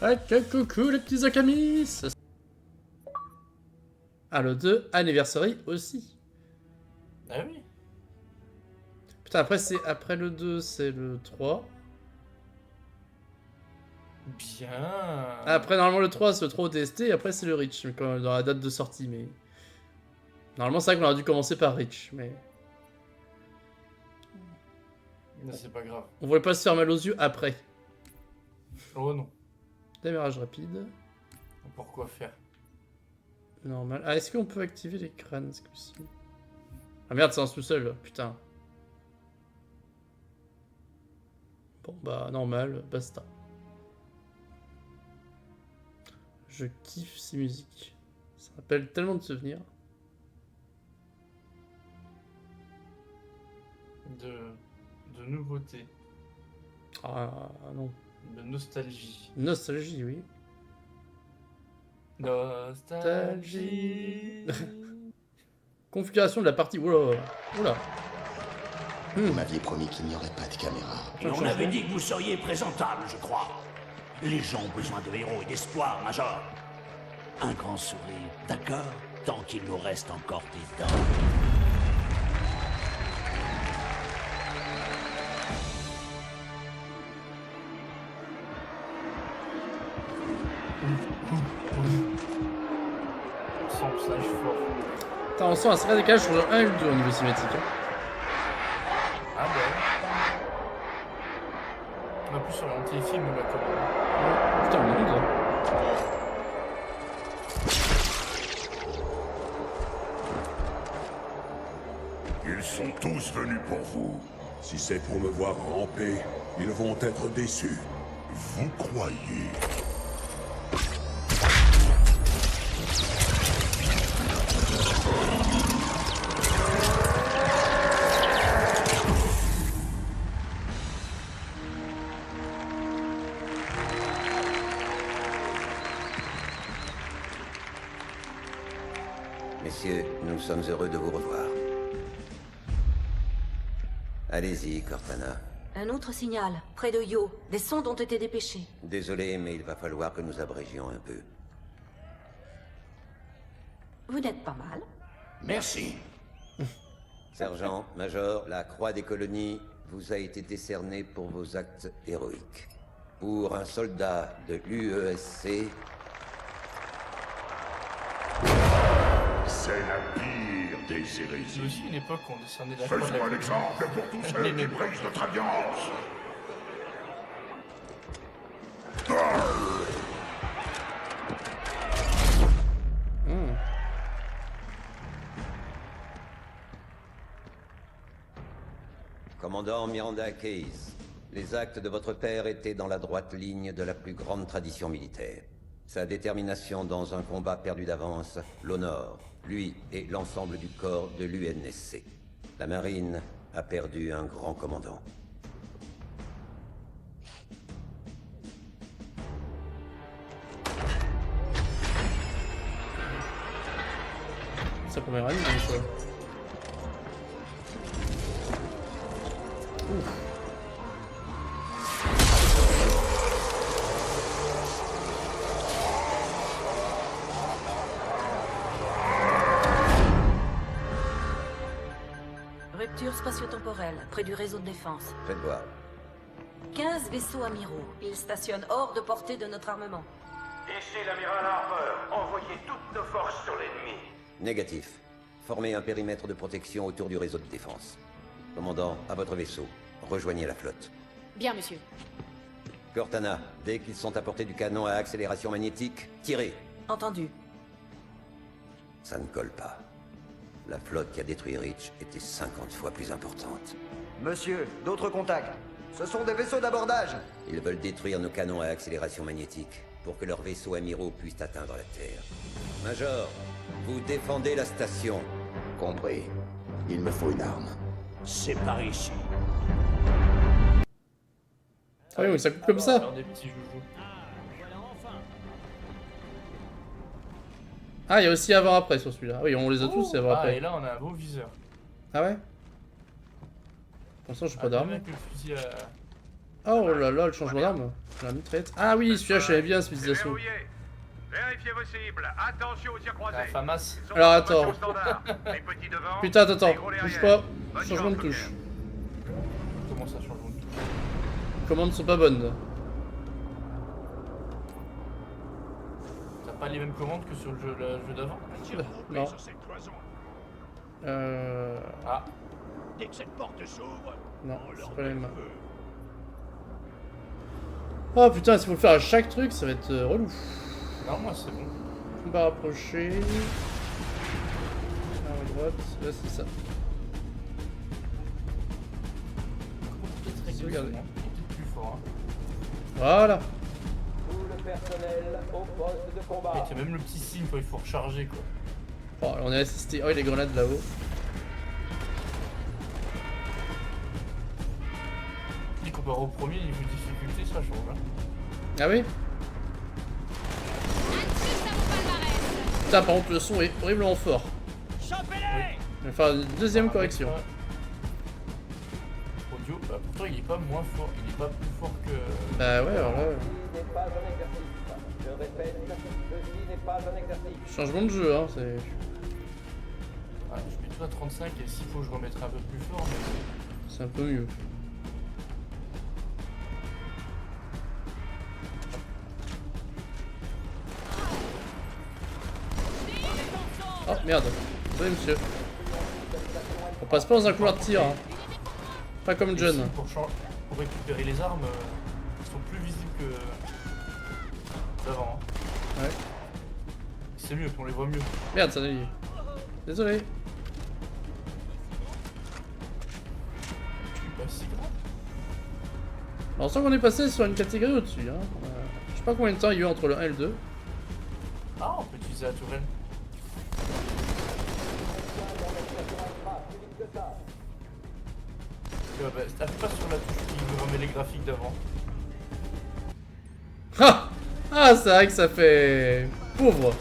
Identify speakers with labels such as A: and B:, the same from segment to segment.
A: Ah, coucou les petits akamis. Ah, le 2, anniversary aussi.
B: Ah oui.
A: Putain, après, après le 2, c'est le 3.
B: Bien.
A: Après, normalement, le 3, c'est le 3 OTST, et après, c'est le Reach, dans la date de sortie, mais... Normalement, c'est vrai qu'on aurait dû commencer par Reach, mais...
B: Mais c'est pas grave.
A: On voulait pas se faire mal aux yeux après.
B: Oh non.
A: Démarrage rapide.
B: Pourquoi faire?
A: Normal. Ah, est-ce qu'on peut activer les crânes, ce coup-ci? Ah merde, c'est un sous-sol, putain. Bon, bah, normal, basta. Je kiffe ces musiques. Ça rappelle tellement de souvenirs.
B: De nouveautés.
A: Ah non.
B: De nostalgie.
A: Nostalgie, oui.
B: Nostalgie.
A: Configuration de la partie. Oula. Oula.
C: Vous m'aviez promis qu'il n'y aurait pas de caméra.
D: Et on avait dit que vous seriez présentable, je crois. Les gens ont besoin de héros et d'espoir, Major. Un grand sourire, d'accord, tant qu'il nous reste encore des dents.
B: Sans personnage fort.
A: Attends, on sent un sacré décalage sur le 1 et le 2 au niveau cinématique. Hein.
B: Ah ben. En plus sur l'anti-film, la commande.
A: Putain, le monde.
E: Ils sont tous venus pour vous. Si c'est pour me voir ramper, ils vont être déçus. Vous croyez?
F: Messieurs, nous sommes heureux de vous revoir. Allez-y, Cortana.
G: Un autre signal, près de Yo. Des sondes ont été dépêchées.
F: Désolé, mais il va falloir que nous abrégions un peu.
G: Vous n'êtes pas mal.
D: Merci.
F: Sergent, Major, la Croix des colonies vous a été décernée pour vos actes héroïques. Pour un soldat de l'UESC,
E: C'est la pire des
B: C'est
E: hérésies.
B: aussi une époque où on décernait la croix de
E: Faisons
B: la
E: un exemple pour tous ceux qui brisent notre alliance.
F: Commandant Miranda Case, les actes de votre père étaient dans la droite ligne de la plus grande tradition militaire. Sa détermination dans un combat perdu d'avance l'honore, lui et l'ensemble du corps de l'UNSC. La marine a perdu un grand commandant.
A: C'est sa première année, donc ça. Ouf.
G: Rupture spatio-temporelle, près du réseau de défense.
F: Faites voir.
G: 15 vaisseaux amiraux. Ils stationnent hors de portée de notre armement.
H: Ici l'amiral Harper. Envoyez toutes nos forces sur l'ennemi.
F: Négatif. Formez un périmètre de protection autour du réseau de défense. Commandant, à votre vaisseau. Rejoignez la flotte.
I: Bien, monsieur.
F: Cortana, dès qu'ils sont à portée du canon à accélération magnétique, tirez.
G: Entendu.
F: Ça ne colle pas. La flotte qui a détruit Reach était 50 fois plus importante.
J: Monsieur, d'autres contacts. Ce sont des vaisseaux d'abordage.
F: Ils veulent détruire nos canons à accélération magnétique pour que leurs vaisseaux amiraux puissent atteindre la Terre. Major, vous défendez la station.
C: Compris. Il me faut une arme.
D: C'est par ici.
A: Ah oui, mais ça coupe comme ça.
B: Faire des petits joujoux.
A: Ah, il y a aussi avant-après sur celui-là. Oui, on les a tous, c'est
B: Ah,
A: avant-après.
B: et là on a un beau viseur.
A: Ah ouais? Pour l'instant, j'ai pas d'arme.
B: Avec le fusil à...
A: Oh là là, le changement d'arme. La mitraillette. Ah oui, celui-là, je savais bien, celui
H: C'est
A: d'assaut.
H: verrouillé. Vérifiez vos cibles. Attention aux tirs croisés.
B: La FAMAS.
H: Ils sont
A: Alors,
H: en
A: attends.
H: formation standard. Les petits devant,
A: Putain, attends,
H: les gros
A: bouge
H: derrière.
A: pas.
H: Bonne
A: Changement de
H: chance,
A: touche.
B: Comment ça change de touche?
A: Les commandes sont pas bonnes.
B: T'as pas les mêmes commandes que sur le jeu d'avant?
A: Non.
B: Ah,
D: Dès que cette porte s'ouvre,
A: Non,
D: on
A: c'est
D: leur
A: pas les
D: met le
A: mêmes.
D: feu.
A: Oh putain, s'il faut le faire à chaque truc, ça va être relou.
B: non, moi c'est bon.
A: Combat rapproché. Ah, à droite, là c'est ça.
B: Peut-être régler
A: Regardez.
B: son nom. Il est peut-être plus fort. Hein.
A: Voilà.
J: Tout le personnel au poste de
B: Et
J: combat.
B: il y a même le petit signe quand il faut recharger quoi.
A: Oh, on est assisté. Oh, il y a les grenades là-haut.
B: Et comparé au premier niveau de difficulté, ça change. Hein.
A: Ah oui? Putain, par contre, le son est horriblement fort.
D: Chopez-les!
A: Je vais faire une deuxième correction.
B: Audio, bah pourtant il est pas moins fort, il est pas plus fort que.
A: Bah ouais, alors là.
J: Ceci n'est pas un exercice. Je répète, ceci n'est pas un exercice.
A: Changement de jeu, hein. C'est.
B: Ah, je mets tout à 35 et s'il faut je remettrai un peu plus fort, mais.
A: C'est un peu mieux. Oh merde. Désolé monsieur. On passe pas dans un couloir de tir. Hein. Pas comme
B: Et
A: John.
B: aussi, pour récupérer les armes, ils sont plus visibles que d'avant. Hein.
A: Ouais.
B: C'est mieux, on les voit mieux.
A: Merde, ça y est. Désolé.
B: C'est pas si grave.
A: On sent qu'on est passé sur une catégorie au-dessus. Hein. Je sais pas combien de temps il y a eu entre le 1 et le 2.
B: Ah, on peut utiliser la tourelle. Bah, t'appuies pas sur la touche qui nous remet les graphiques d'avant.
A: Ah, ah c'est vrai que ça fait pauvre.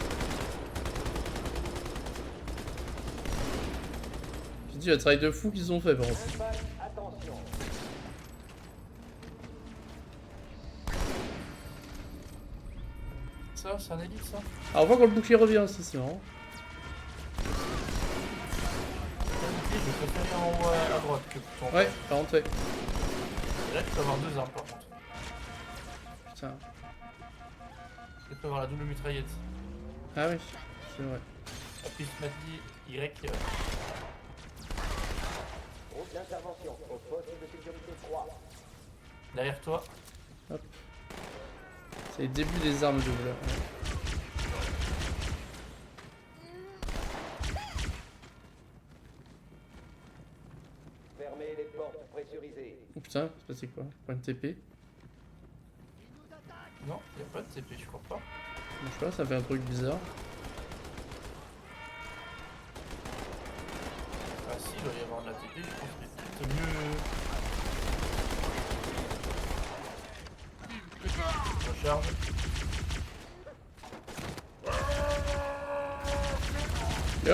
A: J'ai dit le travail de fou qu'ils ont fait par contre.
J: Attention.
B: Ça, c'est un élite ça.
A: Alors on voit quand le bouclier revient aussi, c'est marrant.
B: Je préfère en haut à droite que tout en bas.
A: Ouais, par contre, ouais.
B: Et là, tu peux avoir deux armes par contre.
A: Putain.
B: Tu peux avoir la double mitraillette.
A: Ah oui, c'est vrai.
B: Appuie sur Y.
J: Groupe d'intervention au poste de sécurité 3.
B: Derrière toi.
A: C'est le début des armes doubles. Ouais.
J: Fermez les portes pressurisées.
A: Oh putain, c'est passé quoi? Point de TP?
B: Non, y a pas de TP, je crois pas.
A: Je sais pas, ça fait un truc bizarre.
B: Ah si, il doit y avoir de la TP, je pense que c'est peut-être mieux. Recharge.
A: Yo!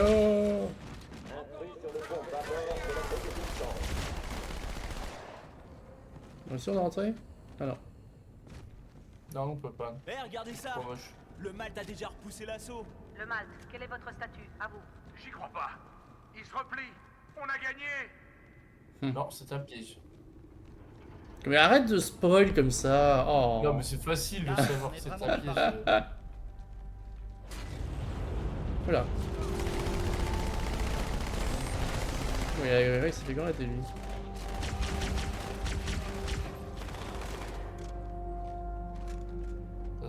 J: Intrus sur le pont bâbord de la compétition.
A: On est sûr de rentrer? Ah non.
B: Non, on peut pas.
I: Eh, regardez ça!
B: Trop moche.
I: Le Malte a déjà repoussé l'assaut.
G: Le Malte, quel est votre statut? À vous.
H: J'y crois pas. Ils se replient. On a gagné.
B: Non, c'est un piège.
A: Mais arrête de spoil comme ça. Oh.
B: Non, mais c'est facile de savoir que c'est un piège.
A: Voilà. Oui, Eric, c'était quand était lui.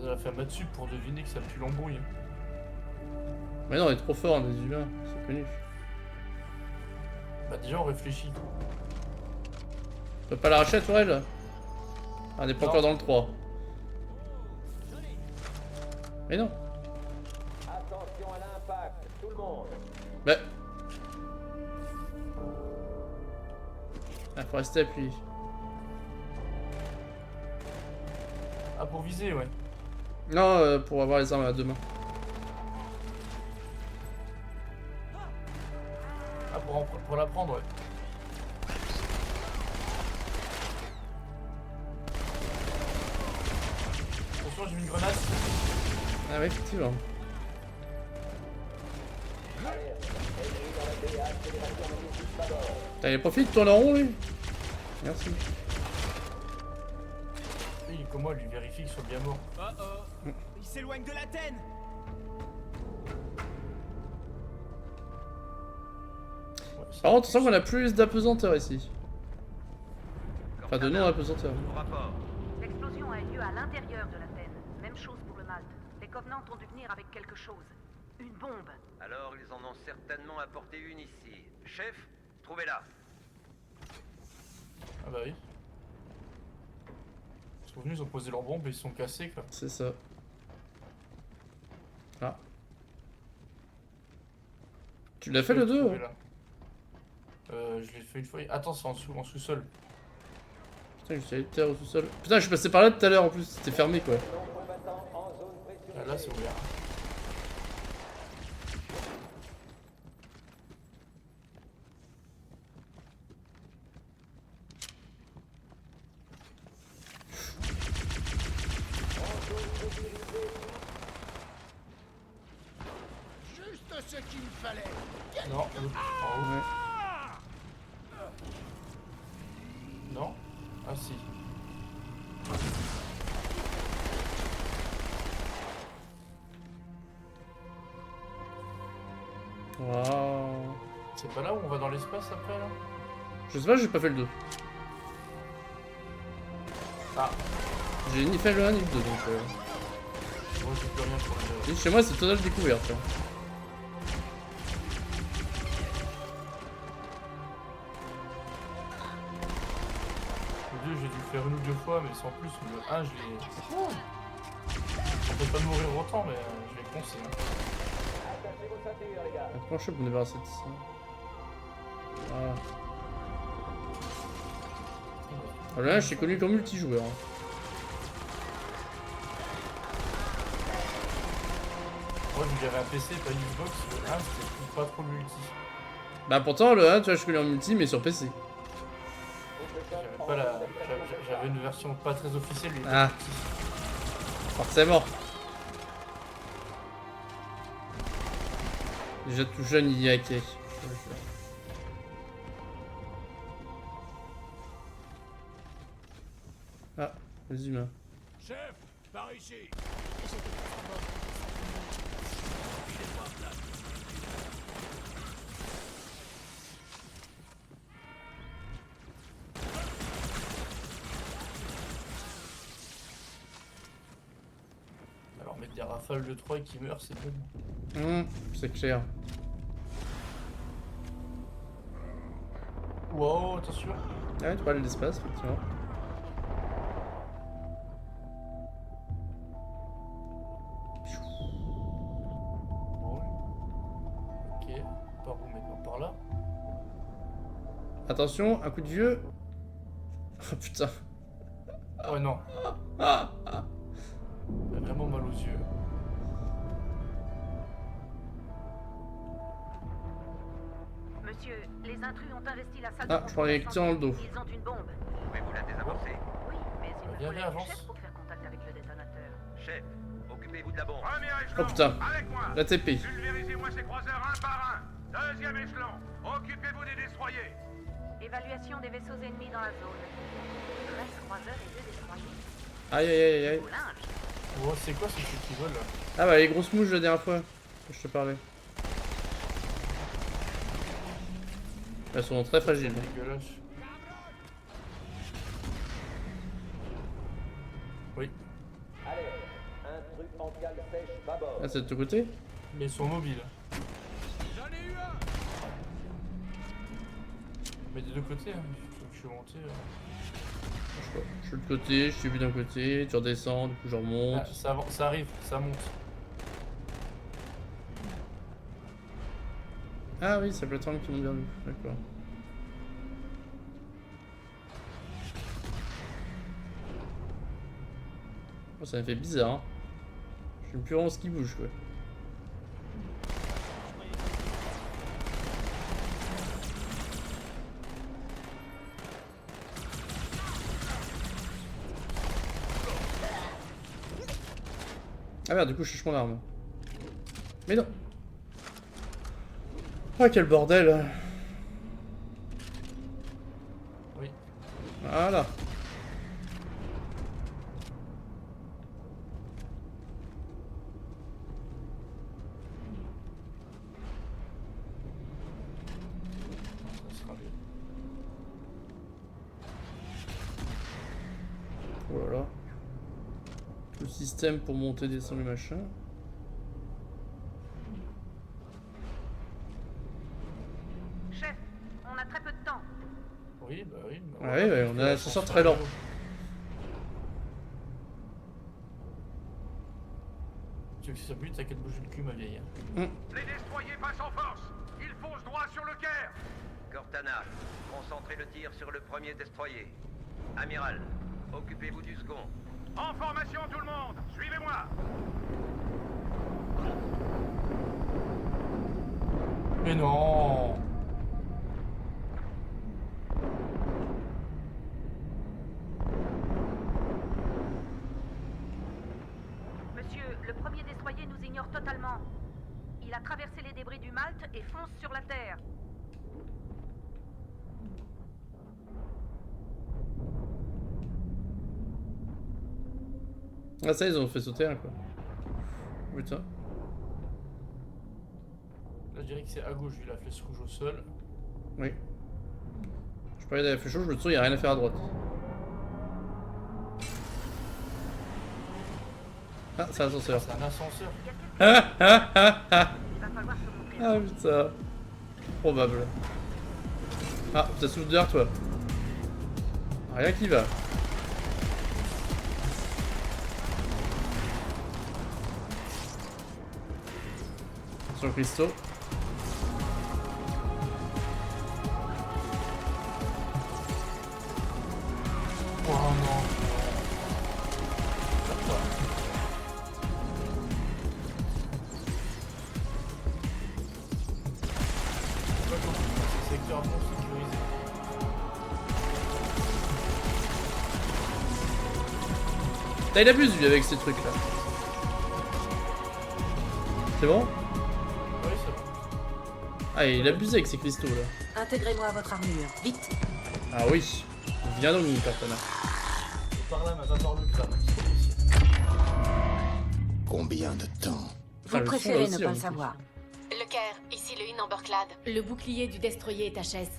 B: Ça a fait un dessus pour deviner que ça pue l'embrouille.
A: Mais non, on est trop fort, on est des humains, c'est connu.
B: Bah déjà on réfléchit.
A: On peut pas l'arracher la tourelle? Ah, on est pas
B: Non.
A: encore dans le 3. Mais non.
J: Attention à l'impact, tout le monde.
A: Bah. Ah, faut rester appuyé.
B: Ah pour viser ouais.
A: Non, pour avoir les armes à deux mains.
B: Ah pour la prendre ouais. j'ai mis une grenade.
A: Ah ouais, effectivement. Putain, il profite de tourner en rond, lui. Merci.
B: Oui, comme moi, lui vérifie qu'ils sont bien morts.
I: Oh oh. Il s'éloigne de l'Athènes.
A: Par contre, on sent qu'on a plus d'apesanteur ici. Enfin, de non-apesanteur.
G: L'explosion a eu lieu à l'intérieur de l'Athènes. Même chose pour le Malte. Les Covenants ont dû venir avec quelque chose. Une bombe.
F: Alors, ils en ont certainement apporté une ici. Chef, trouvez-la.
B: Ah bah oui. Ils sont venus, ils ont posé leur bombe et ils se sont cassés quoi.
A: C'est ça. Ah. Tu l'as fait le 2 hein?
B: Je l'ai fait une fois. Attends, c'est en sous-sol.
A: Putain, je suis allé terre au sous-sol. Putain, je suis passé par là tout à l'heure en plus, c'était fermé quoi.
B: Ah, là, c'est ouvert.
C: Juste ce qu'il me fallait.
B: Non, en haut.
A: Ouais.
B: Non? Ah si.
A: Waouh.
B: C'est pas là où on va dans l'espace après là?
A: Je sais pas, j'ai pas fait le 2.
B: Ah.
A: J'ai ni fait le 1 ni le 2 donc.
B: Moi j'ai plus rien pour le 2.
A: Et chez moi c'est total découverte. Hein.
B: Le 2 j'ai dû le faire une ou deux fois mais sans plus. Le 1 je l'ai. On peut pas mourir autant mais je vais poncer. Hein.
A: Comment je fais pour me débarrasser de ça? Voilà. Alors là, je suis connu comme multijoueur. Hein.
B: Moi vu que j'avais un PC pas une Xbox, le 1 c'était pas trop le multi.
A: Bah pourtant le 1, tu vois, je suis connu en multi mais sur PC.
B: J'avais pas la. J'avais une version pas très officielle. Il était
A: Ah.
B: petit.
A: Forcément. Déjà tout jeune, il y a hacké. Ah, les humains.
H: Chef, par ici.
B: Alors mettre des rafales de 3 et qui meurent, c'est bon.
A: C'est clair.
B: Wow, attention.
A: Ah ouais, tu parles de l'espace, effectivement.
B: Bon. Ok, par où maintenant? Par là?
A: Attention, un coup de vieux. Oh putain.
B: Oh non. J'ai vraiment mal aux yeux.
G: Monsieur, les intrus ont investi la salle
A: Ah,
G: de
A: je prends les
G: contrôle
A: tirs dans le dos.
G: Ils ont une bombe.
F: Pouvez-vous la désamorcer?
G: Oui, mais il me
B: Viens,
G: faut
B: viens,
G: la
B: avance.
G: chef pour faire contact avec le détonateur.
F: Chef, occupez-vous de la bombe.
H: Premier échelon.
A: Oh putain.
H: Avec moi.
A: La TP.
H: Pulvérisez-moi ces croiseurs un par un. Deuxième échelon. Occupez-vous des destroyers.
G: Évaluation des vaisseaux ennemis dans la zone. 13 croiseurs et 2 destroyers.
A: Aïe aïe aïe aïe.
G: Au linge.
B: Oh, c'est quoi ces trucs qui volent là?
A: Ah bah les grosses mouches la dernière fois. Que je te parlais. Elles sont très fragiles.
B: C'est dégueulasse. Oui.
J: Allez, un truc en cale sèche, bâbord.
A: Ah, c'est de ton côté?
B: Mais ils sont mobiles.
H: J'en ai eu un.
B: Mais des deux côtés, hein. Faut que je suis monté.
A: Je sais pas. Je suis de côté, je suis vu d'un côté, tu redescends, du coup je remonte.
B: Ah, ça arrive, ça monte.
A: Ah oui, c'est la plateforme qui monte vers nous. D'accord. Oh, ça me fait bizarre. Hein. Je sais plus vraiment ce qui bouge quoi. Ah merde, du coup je cherche mon arme. Mais non. Oh quel bordel.
B: Oui.
A: Voilà.
B: Ça sera mieux.
A: Oh là là. Le système pour monter, descendre, le machin.
G: Chef, on a très peu de temps.
B: Oui, bah oui. Bah
A: Ouais, ouais, on a un ascenseur très lent.
B: Tu veux que ça bute, t'as qu'à te bouger le cul, ma vieille.
H: Les destroyers passent en force. Ils foncent droit sur le Caire.
F: Cortana, concentrez le tir sur le premier destroyer. Amiral, occupez-vous du second.
H: En formation tout le monde. Suivez-moi.
B: Mais non.
G: Monsieur, le premier destroyer nous ignore totalement. Il a traversé les débris du Malte et fonce sur la Terre.
A: Ah ça ils ont fait sauter un quoi. Putain.
B: Là, je dirais que c'est à gauche, vu la flèche rouge au sol.
A: Oui. Je parlais de la flèche rouge, je me souviens, il n'y a rien à faire à droite. Ah, c'est l'ascenseur.
B: C'est un ascenseur.
A: Ah ah ah ah.
G: Il va falloir se montrer.
A: Ah putain. Probable. Ah, t'as souffle dehors toi. Rien qui va. Sur le cristaux.
B: Oh non. Secteur non sécurisé.
A: Là, il abuse lui avec ces trucs là. C'est bon?
B: Oui, c'est bon.
A: Ah, il abuse avec ces cristaux là.
G: Intégrez-moi à votre armure, vite.
A: Ah oui. Viens donc, Cortana.
B: Par là, mais va voir le crâne. C'est pas possible.
C: Combien de temps?
A: Ah,
G: Vous
A: le son,
G: préférez
A: là
G: ne
A: aussi,
G: pas
A: en
G: le
A: plus.
G: savoir.
K: Le Caire, ici le Hinamberklad. Le bouclier du destroyer est HS.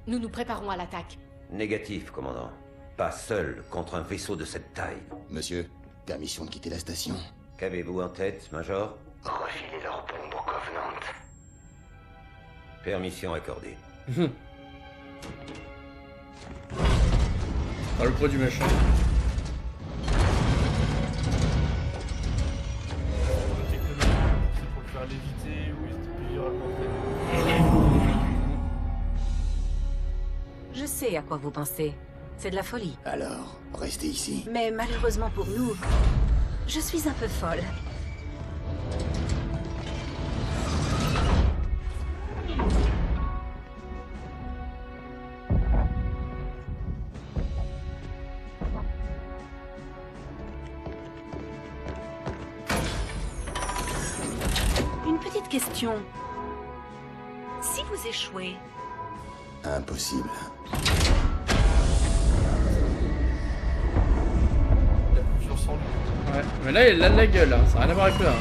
K: Nous nous préparons à l'attaque.
F: Négatif, commandant. Pas seul contre un vaisseau de cette taille.
C: Monsieur, permission de quitter la station.
F: Qu'avez-vous en tête, Major?
C: Refiler leur bombe au Covenant.
F: Permission accordée.
A: Ah, le poids du méchant.
B: La technologie, c'est pour le faire léviter ou c'était plusieurs à porter.
G: Je sais à quoi vous pensez. C'est de la folie.
C: Alors, restez ici.
G: Mais malheureusement pour nous, je suis un peu folle. Une petite question. Si vous échouez,
C: Impossible.
B: Il a confiance en lui.
A: Ouais, mais là, il a de la gueule, hein. Ça n'a rien à voir avec le 1.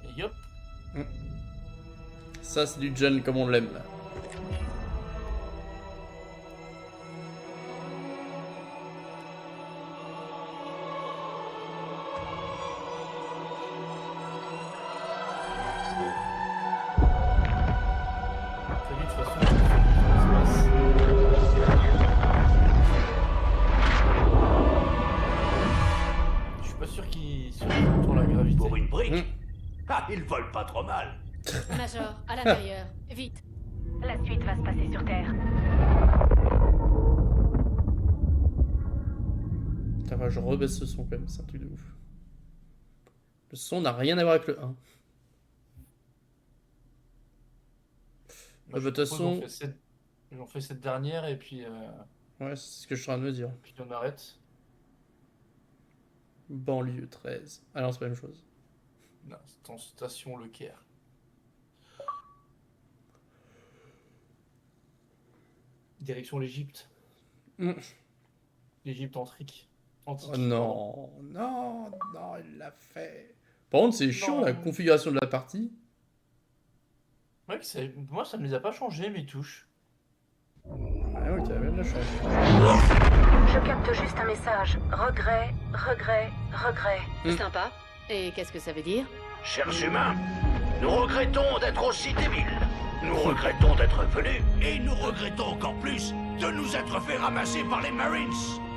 B: Et yop.
A: Ça, c'est du John comme on l'aime.
D: mal.
K: Major, à l'intérieur. Vite.
G: La suite va se passer sur Terre.
A: Putain, ouais, je rebaisse ce son quand même, c'est un truc de ouf. Le son n'a rien à voir avec le 1.
B: Moi,
A: De toute façon...
B: Ils ont fait cette dernière et puis...
A: Ouais, c'est ce que je suis en train de me dire.
B: Puis on arrête.
A: Banlieue 13. Ah non, c'est pas la même chose.
B: Non, c'est en station Le Caire. Direction l'Égypte. L'Égypte antique.
A: Oh non, non, non, il l'a fait. Par contre, c'est chiant la configuration de la partie.
B: Ouais, moi ça me les a pas changés mes touches.
A: Ouais, ok, bien de la chance.
G: Je capte juste un message. Regret, regret, regret.
K: Sympa. Et qu'est-ce que ça veut dire?
D: Chers humains, nous regrettons d'être aussi débiles. Nous regrettons d'être venus et nous regrettons encore plus de nous être fait ramasser par les Marines.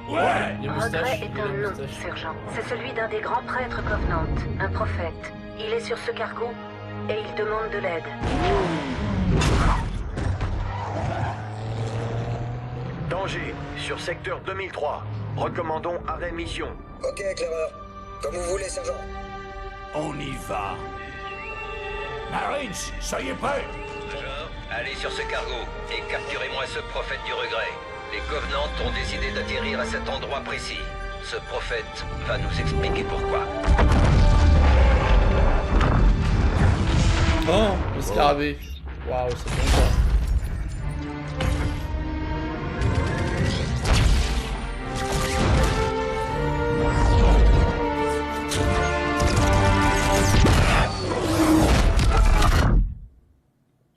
D: Ouais.
G: Regret est un nom, sergent. C'est celui d'un des grands prêtres Covenant, un prophète. Il est sur ce cargo et il demande de l'aide.
H: Danger, sur secteur 2003. Recommandons arrêt mission.
L: Ok, éclaireur. Comme vous voulez, sergent.
D: On y va. Marines, soyez prêts.
F: Major, allez sur ce cargo et capturez-moi ce prophète du regret. Les Covenants ont décidé d'atterrir à cet endroit précis. Ce prophète va nous expliquer pourquoi.
A: Oh, le scarabée. Waouh, c'est bon ça.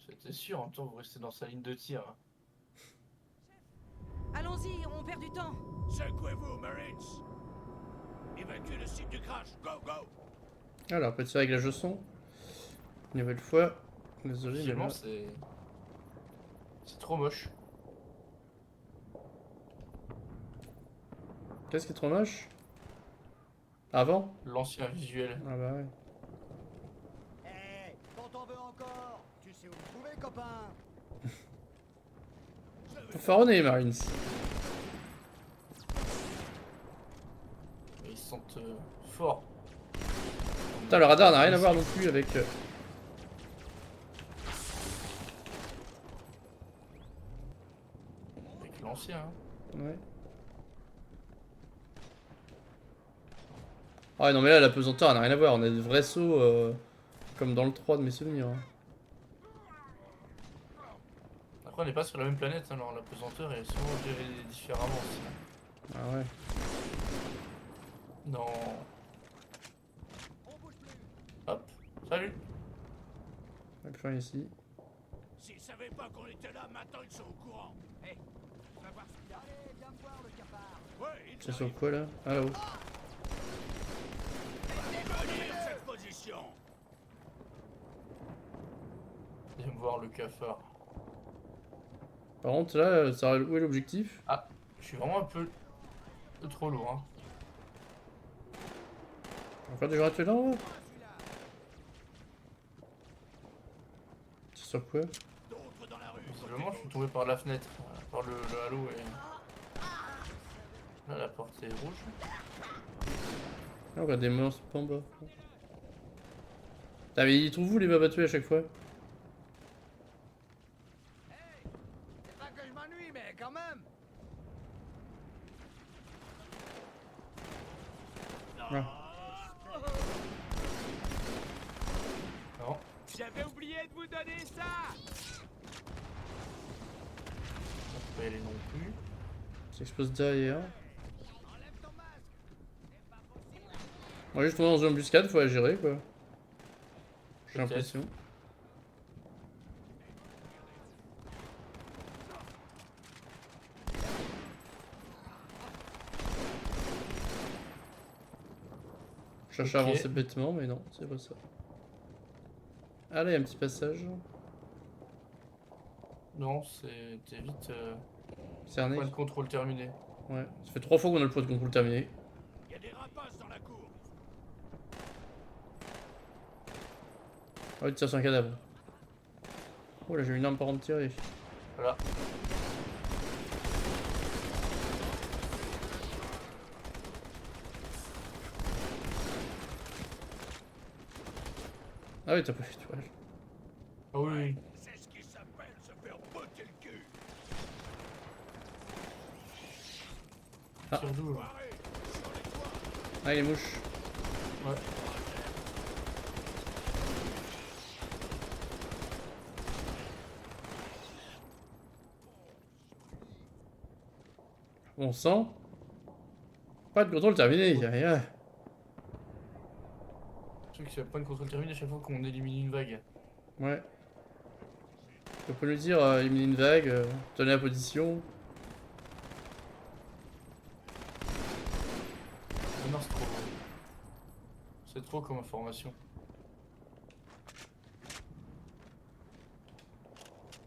B: C'était sûr, en même temps vous restez dans sa ligne de tir.
I: Allons-y, on perd du temps.
D: Secouez-vous, Marines. Évacuez le site du crash. Go, go.
A: Alors, petit réglage de son. Une nouvelle fois. Désolé, mais là...
B: c'est trop moche.
A: Qu'est-ce qui est trop moche? Avant?
B: L'ancien visuel.
A: Ah bah ouais.
L: Hé, quand on veut encore, tu sais où me trouver, copain.
A: Fanfaronné, Marines.
B: Ils se sentent forts.
A: Putain, le radar n'a rien à voir non plus avec...
B: Avec l'ancien. Hein.
A: Ouais. Ah ouais, non mais là, la pesanteur, elle n'a rien à voir. On a des vrais sauts comme dans le 3 de mes souvenirs. Hein.
B: Après, on n'est pas sur la même planète, hein, alors la pesanteur est souvent gérée différemment aussi.
A: Ah ouais.
B: Non. Hop, salut.
A: On va plus rien ici.
D: S'ils savaient pas qu'on était là, maintenant ils sont au courant. Hé, on va voir ce qu'il y a.
L: Allez, viens me voir, le capard.
D: Ouais,
A: C'est sur quoi là? Ah là-haut.
D: Venir cette position.
B: Viens me voir le cafard.
A: Par contre, là, ça... où est l'objectif?
B: Ah, je suis vraiment un peu trop lourd. Hein.
A: Encore des gens à tuer là, ouais. C'est sur quoi?
B: Visiblement, je suis tombé par la fenêtre, par le halo et... Là, la porte est rouge.
A: Là, on voit des monstres en bas. Putain, mais ils trouvent où les mobs à tuer à chaque fois?
L: C'est pas que je m'ennuie, mais quand même.
A: Ah.
B: Non.
I: J'avais oublié de vous donner ça.
B: On peut pas y aller non plus.
A: Ça explose derrière. On va juste tomber dans une embuscade, faut la gérer quoi. J'ai l'impression. Je cherche à avancer bêtement, mais non, c'est pas ça. Ah là, il y a un petit passage.
B: Non, t'es vite...
A: Cerné.
B: Point de contrôle terminé.
A: Ouais, ça fait 3 fois qu'on a le point de contrôle terminé.
D: Il y a des rapaces dans la cour.
A: Oh, il tire sur un cadavre. Oh là, j'ai une arme par en tirer.
B: Voilà.
A: Ah oui, t'as pas fait de toile.
B: Ah oui.
H: C'est ce qui s'appelle se faire botter le cul.
A: Ah.
B: Tire d'où là?
A: Ah, les mouches.
B: Ouais.
A: Bon sang. Pas de contrôle terminé, y'a rien.
B: Je sais qu'il n'y a pas de contrôle terminé à chaque fois qu'on élimine une vague.
A: Ouais. Tu peux nous dire, éliminer une vague, tenir la position.
B: Non, c'est trop. C'est trop comme information.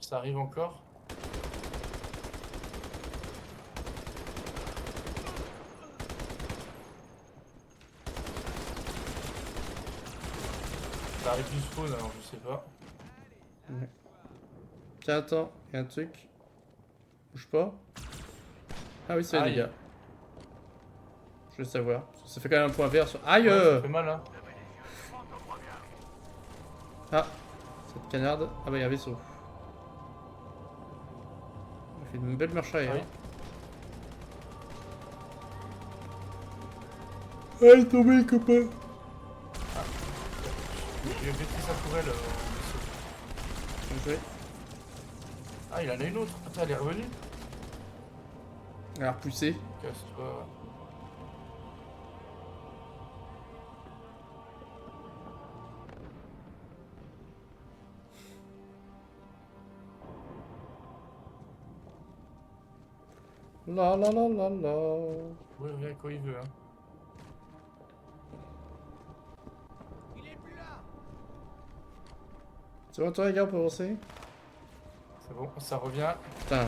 B: Ça arrive encore. Ça arrive du spawn alors je sais pas.
A: Ouais. Tiens, attends, y'a un truc. Bouge pas. Ah oui, c'est les
B: Aïe.
A: dégâts. Je veux savoir. Ça fait quand même un point vert sur. Aïe!
B: Ouais, ça fait mal hein.
A: Ah, cette canarde. Ah bah y'a un vaisseau. On fait une belle marche arrière.
B: Oui.
A: Ah, il est tombé, les copains!
B: Il a pété sa tourelle.
A: Bien joué.
B: Ah, il en a une autre. Attends, elle est revenue.
A: Elle a repoussé.
B: Casse-toi.
A: La la la la la.
B: Oui, il revient quand il veut. Hein.
A: C'est bon, toi, les gars, on peut avancer?
B: C'est bon, ça revient.
A: Putain.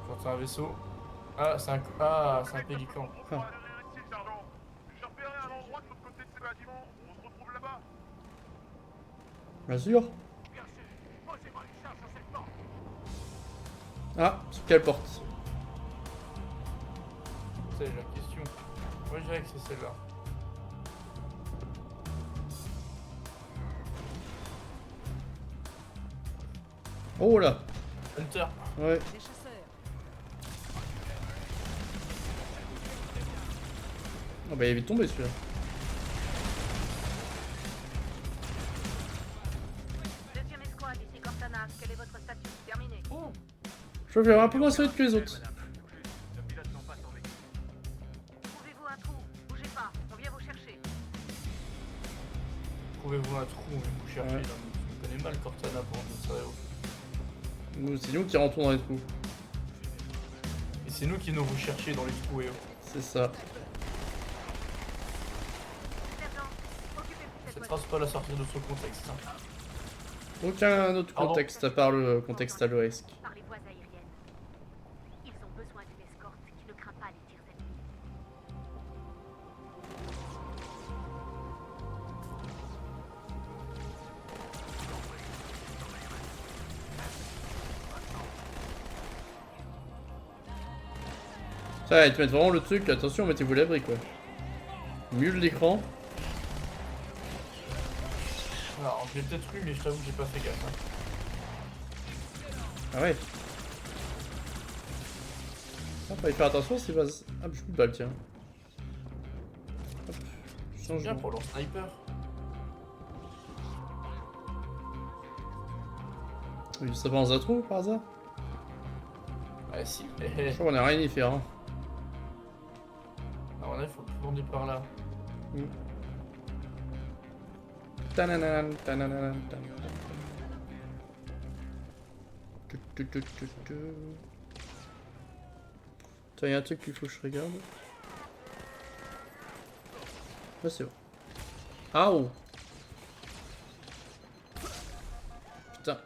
B: J'entends un vaisseau. Ah, c'est un pélican.
A: Ah.
H: J'ai repéré un endroit de l'autre côté de ces bâtiments. On se retrouve là-bas.
A: Bien sûr.
H: Posez-moi une charge sur cette porte.
A: Ah, sur quelle porte?
B: C'est la question. Moi je dirais que c'est celle-là.
A: Oh là.
B: Hunter.
A: Ouais.
I: Des chasseurs.
A: Ah bah il est vite tombé celui-là.
G: Deuxième escouade, ici Cortana. Quel est votre statut? Terminé.
A: Je vais faire un peu moins solide que les autres.
G: Trouvez-vous un trou? Bougez pas, on vient vous chercher.
B: Trouvez-vous un trou, on va vous chercher.
A: Ouais.
B: Là. On connaît mal Cortana pour ça.
A: Nous, c'est nous qui rentrons dans les trous.
B: Et c'est nous qui nous recherchons dans les trous et
A: C'est ça.
B: cette phrase peut la sortir de son contexte. Hein.
A: Aucun autre
B: Pardon.
A: contexte à part le contexte haloesque.
G: Par les voies aériennes. Ils ont besoin d'une escorte qui ne craint pas les tirs ennemis.
A: Ça, ils te mettent vraiment le truc, attention, mettez-vous l'abri quoi. Mieux l'écran.
B: Alors, j'ai peut-être eu, mais je t'avoue que j'ai pas fait gaffe. Hein.
A: Ah ouais. Ah, fallait faire attention, c'est pas. Ah, je plus de balle, tiens. Hop.
B: C'est bien pour leur sniper.
A: Oui, ça pense à trop par hasard?
B: Ouais, si.
A: Je crois qu'on a rien y faire. Hein.
B: Alors là, il faut tourner par là.
A: Tananan, tananan, tananan. Attends, y'a un truc qu'il faut que je regarde. Ah, c'est bon. Ah oh. Putain.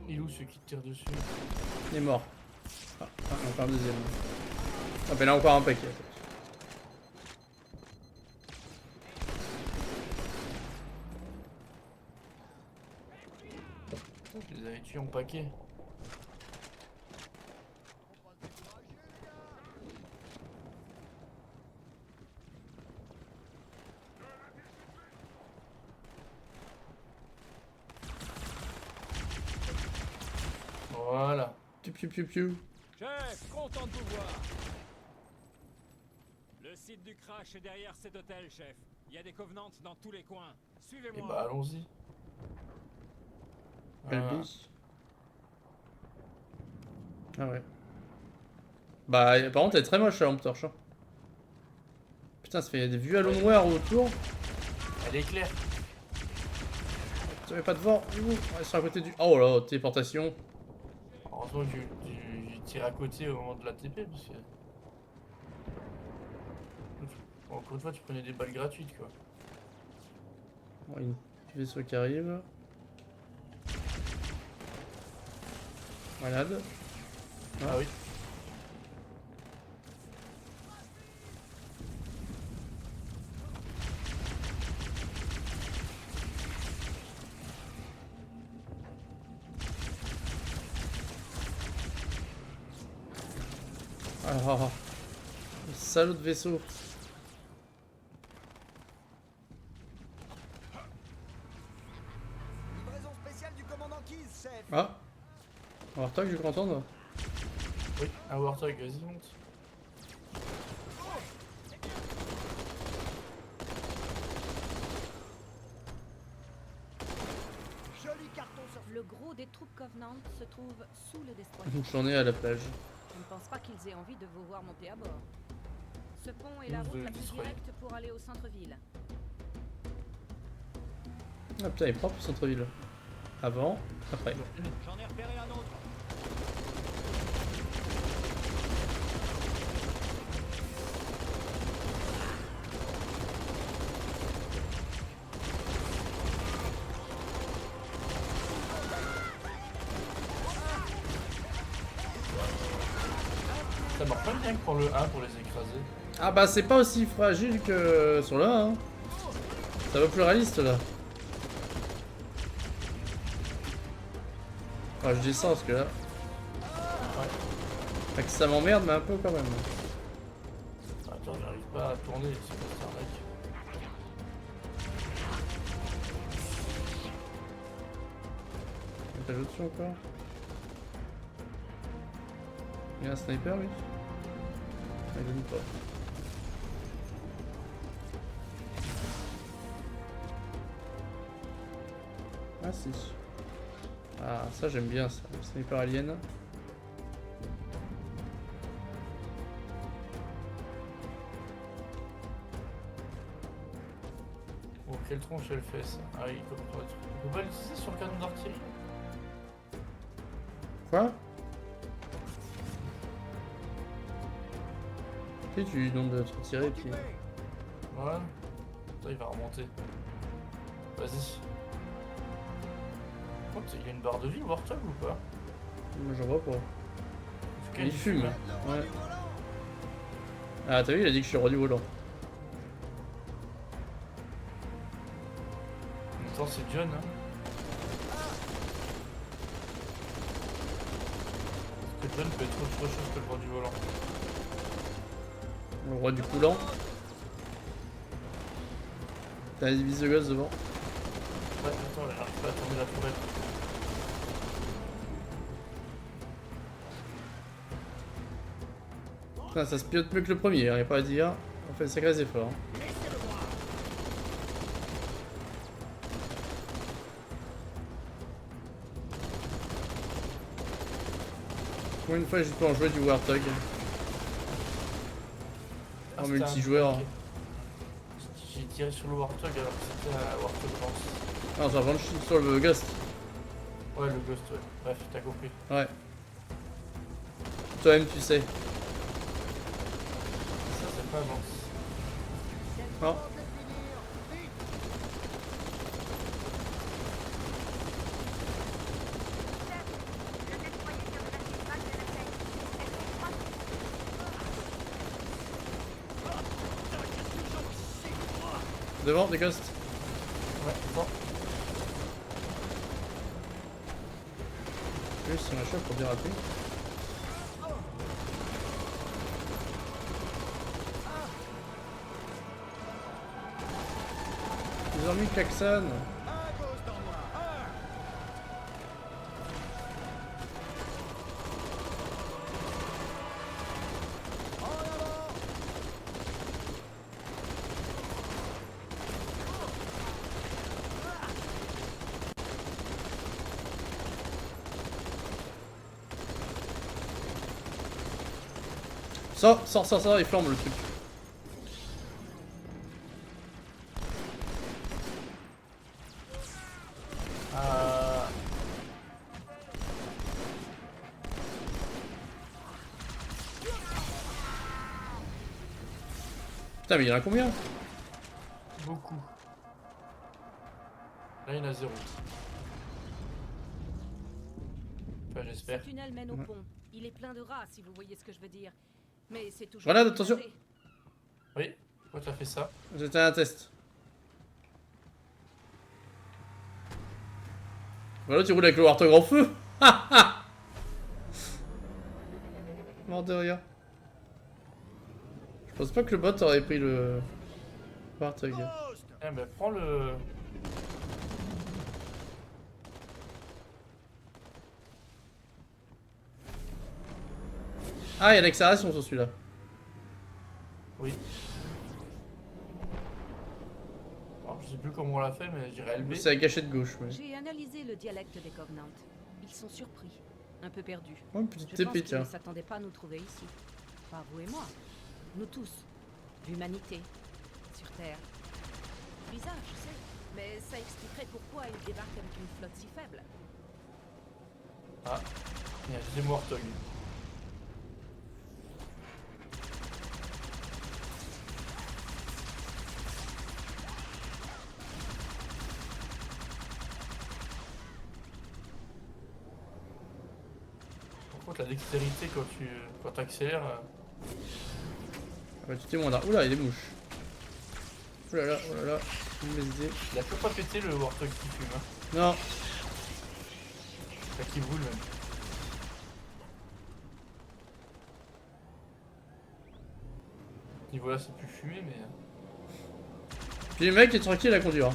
B: Il est où ceux qui te tirent dessus?
A: Il est mort. Ah, encore un deuxième. Ah ben là encore un paquet.
B: Je les avais tués en paquet. Voilà.
A: Piu piu piu piu.
I: Chef, content de vous voir. Le site du crash est derrière cet hôtel, chef. Il y a des Covenants dans tous les coins.
B: Et
I: Suivez-moi.
B: bah allons-y.
A: Elbis. Ah ouais. Bah par contre elle est très moche la lampe torche. Hein. Putain ça fait des vues à l'eau noire autour.
B: Elle éclaire.
A: Ça fait pas de vent. Ouais, sur à côté du. Oh là, téléportation.
B: Heureusement que j'ai tiré à côté au moment de la TP parce que. Encore une fois tu prenais des balles gratuites quoi.
A: Ouais, une petit vaisseau qui arrive. Malade.
B: Ah oui.
A: Ah, salaud de vaisseau.
L: Livraison spéciale du commandant Keyes, chef.
A: Ah. On va voir toi que je peux entendre.
B: Oui, un Warthog, vas-y monte.
L: Joli carton sur.
G: Le gros des troupes Covenant se trouve sous le destroyer.
A: J'en ai à la plage.
G: Je ne pense pas qu'ils aient envie de vous voir monter à bord. Ce pont est la route la plus directe pour aller au centre-ville.
A: Ah putain il est propre le centre-ville. Avant, après.
I: J'en ai repéré un autre.
B: Ça marche pas bien que pour le 1 pour les écraser.
A: Ah bah c'est pas aussi fragile que sur le 1 hein. Ça va plus réaliste là. Ah je dis ça parce que là.
B: Ouais.
A: Fait que ça m'emmerde mais un peu quand même.
B: Attends, j'arrive pas à tourner, c'est pas ça mec.
A: T'as joué dessus encore? Il y a un sniper lui? Ah, il donne pas. Ah si. Ah ça j'aime bien ça, le sniper alien.
B: Oh, quelle tronche elle fait ça? Ah oui, comme quoi. On peut pas l'utiliser sur le canon d'artillerie?
A: Quoi? Tu sais, tu lui demandes de te retirer puis...
B: Ouais. Ça, il va remonter. Vas-y. Oh, il y a une barre de vie, Warthog ou pas?
A: Moi j'en vois pas.
B: En tout cas,
A: Il fume.
B: hein.
A: Ouais. Ah t'as vu, il a dit que je suis le roi du volant.
B: En même temps, c'est John, hein. Parce que John peut être autre chose que le roi du volant.
A: Le roi du coulant. T'as des vis de gaz devant.
B: Ouais, attends, j'arrive pas à tourner la tourelle.
A: Putain, ça se pilote mieux que le premier, hein, y a pas à dire. On fait de sacrés efforts. Hein. Pour une fois, j'ai pu en jouer du Warthog. En multijoueur.
B: Ok. J'ai tiré sur le Warthog alors que c'était un Warthog lance.
A: Non, ça va sur le Ghost.
B: Ouais, le Ghost, ouais. Bref, t'as compris.
A: Ouais. Toi-même, tu sais.
B: Ça, c'est pas lance.
A: Non. Devant, des ghosts.
B: Ouais, bon.
A: Juste sur la chope pour déraper. Ils ont mis klaxon. Sors, il flambe le truc. Putain, mais il y en a combien?
B: Beaucoup. Là, il y en a 0. Enfin, j'espère.
G: Ce tunnel mène au pont. Il est plein de rats, si vous voyez ce que je veux dire. Mais c'est toujours...
A: Voilà, attention.
B: Oui, pourquoi tu as fait ça?
A: J'étais à un test. Voilà, tu roules avec le Warthog en feu. Mort de rien. Je pense pas que le bot aurait pris le Warthog.
B: Eh ben, prends le...
A: Ah, il y a l'accélération sur celui-là.
B: Oui. Alors, je sais plus comment on l'a fait, mais je dirais LB.
A: C'est la gâchette gauche, ouais.
G: J'ai analysé le dialecte des Covenants. Ils sont surpris, un peu perdus.
A: Oh, une petite
G: Je pense
A: épée,
G: qu'ils
A: tiens.
G: ne s'attendaient pas à nous trouver ici. Pas vous et moi. Nous tous. L'humanité. Sur Terre. Bizarre, je sais. Mais ça expliquerait pourquoi ils débarquent avec une flotte si faible.
B: Ah, il y a un deuxième Warthog. Par contre, la dextérité quand tu accélères...
A: Ah bah, tu t'es moins là. Oula, il y a des mouches. Oulala, mauvaise idée.
B: Il a toujours pas pété le Warthog qui fume. Hein.
A: Non.
B: Enfin, qui brûle même. Niveau là, c'est plus fumé, mais...
A: Puis le mec est tranquille à conduire.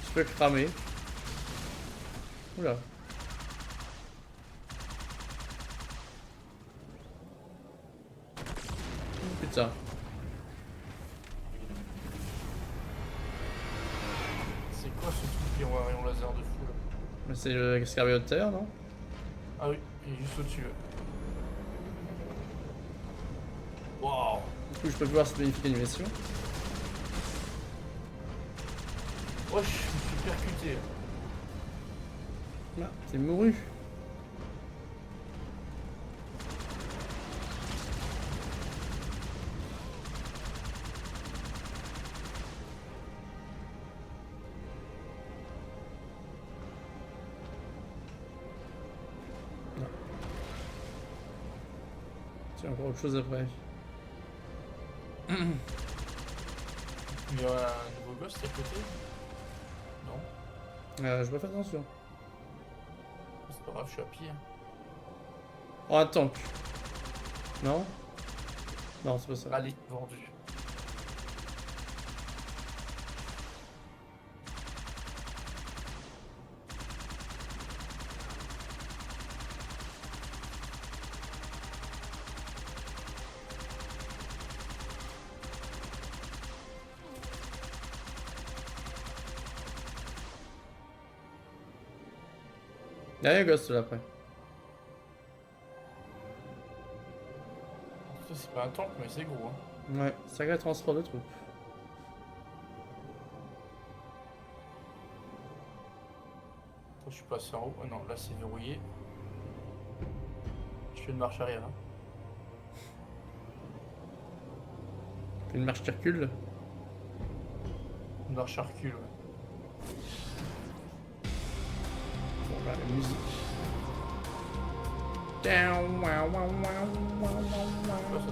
A: Je peux cramer. Oula. Putain.
B: C'est quoi ce truc qui envoie un rayon laser de fou là?
A: Mais c'est le escargot de terre, non?
B: Ah oui, il est juste au-dessus. Waouh!
A: Du coup, je peux voir cette magnifique animation.
B: Oh, je me suis percuté.
A: Là, t'es mouru. Tiens, encore autre chose après.
B: Il y a un nouveau ghost à côté? Non.
A: Je dois faire attention.
B: C'est pas grave, je suis à pied.
A: Oh, un tank. Non? Non, c'est pas ça.
B: Allez, vendu.
A: Il y a un ghost là après.
B: Ça, c'est pas un tank, mais c'est gros. Hein.
A: Ouais, sacré transport de troupes.
B: Attends, je suis passé en haut. Oh non, là c'est verrouillé. Je fais une marche arrière. Hein.
A: Une marche qui recule.
B: Une marche à recul, ouais.
A: Bon bah la musique.
B: Ça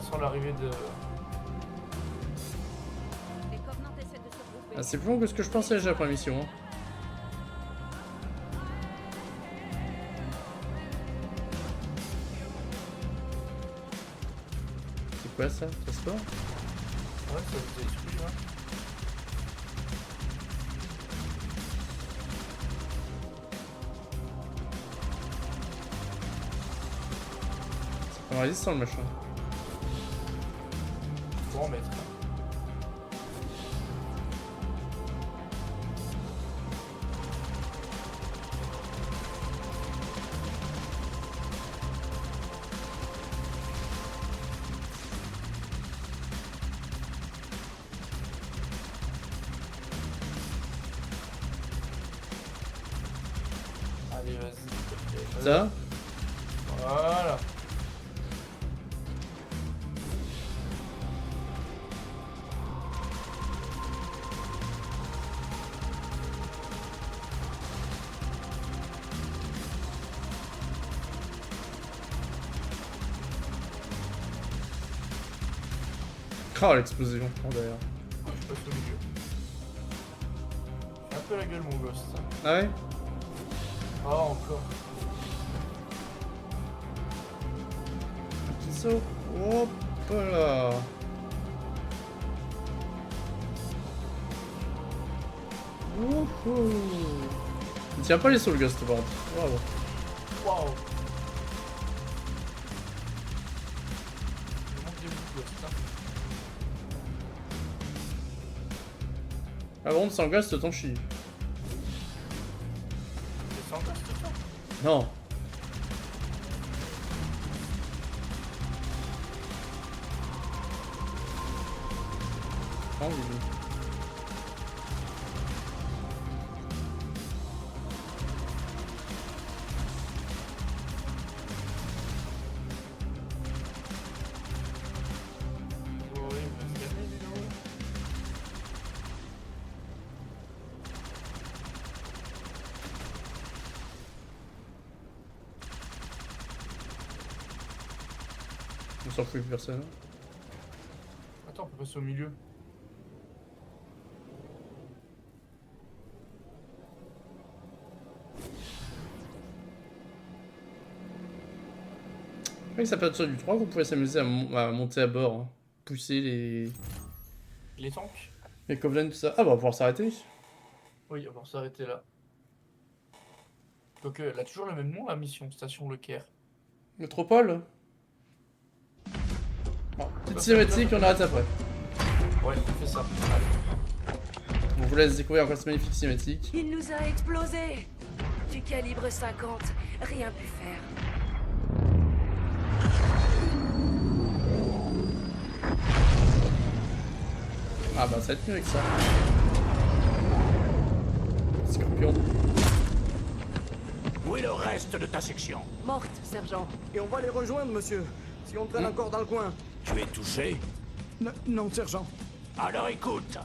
B: sent l'arrivée de...
A: Ah, c'est plus long que ce que je pensais déjà pour la mission. Hein. C'est quoi ça? Transport?
B: Ouais, ça vous exclut, ouais.
A: Ça prend résistant le machin.
B: Faut en mettre. Allez, vas-y.
A: Ça?
B: Voilà.
A: Oh l'explosion, oh, d'ailleurs.
B: Je passe au milieu. J'ai un peu la gueule, mon gosse.
A: Ah ouais?
B: Ah, encore.
A: Petit saut. Hop là. Wouhou. Il tient pas les sauts le ghost par contre. Waouh.
B: Waouh. Il manque des bouts de ghost, hein.
A: Ah bon, sans ghost, t'en chies.
B: C'est sans ghost, ça?
A: Non. Oh, oui.
B: Oh, oui, il va se calmer, dis donc.
A: On s'en fout plus personne.
B: Attends, on peut passer au milieu.
A: Oui, ça peut être sur du 3 qu'on pouvait s'amuser à monter à bord. Hein. Pousser
B: Les tanks?
A: les Covenants, tout ça. Ah bah on va pouvoir s'arrêter.
B: Oui, on va s'arrêter là. Donc, elle a toujours le même nom, la mission, station Le Caire.
A: Métropole. Bon, petite cinématique, on arrête après.
B: Ouais, on fait ça.
A: On vous laisse découvrir encore cette magnifique cinématique.
M: Il nous a explosé. Du calibre 50, rien pu faire.
A: Ah bah ça va être mieux avec ça. Scorpion.
D: Où est le reste de ta section?
M: Morte, sergent.
L: Et on va les rejoindre, monsieur. Si on traîne encore dans le coin.
D: Tu es touché?
L: Non, sergent.
D: Alors écoute.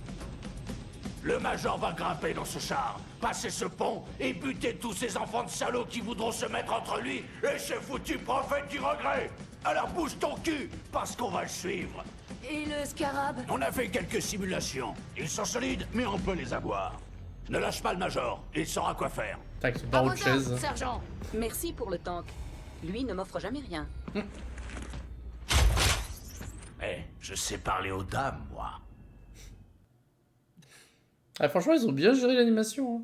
D: Le major va grimper dans ce char, passer ce pont et buter tous ces enfants de salauds qui voudront se mettre entre lui et ce foutu prophète du regret. Alors bouge ton cul, parce qu'on va le suivre.
M: Et le scarab?
D: On a fait quelques simulations. Ils sont solides, mais on peut les avoir. Ne lâche pas le major, il saura quoi faire.
A: Tac, ce barreau de chaise.
M: Sergent. Merci pour le tank. Lui ne m'offre jamais rien.
D: Eh, je sais parler aux dames, moi.
A: Ah, franchement, ils ont bien géré l'animation. Hein.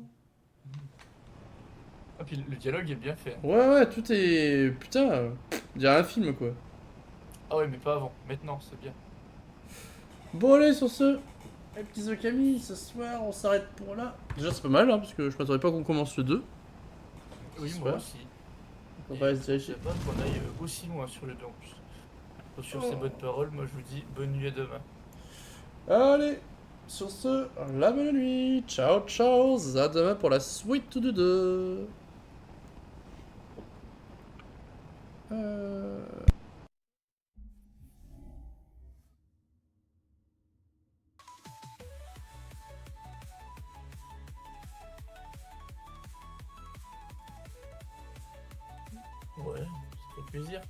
B: Ah, puis le dialogue est bien fait.
A: Ouais, ouais, tout est. Putain, on dirait un film quoi.
B: Ah ouais, mais pas avant. Maintenant, c'est bien.
A: Bon, allez, sur ce, les petits Okami, ce soir, on s'arrête pour là. Déjà, c'est pas mal, hein, parce que je m'attendais pas qu'on commence le 2.
B: Oui,
A: Ce
B: moi
A: soir.
B: aussi.
A: On va se diriger.
B: C'est pas qu'on aille aussi loin sur le 2 en plus. Donc, sur ces bonnes paroles, moi je vous dis bonne nuit à demain.
A: Allez, sur ce, la bonne nuit. Ciao, ciao. À demain pour la suite du 2.
B: Ouais, ça fait plaisir.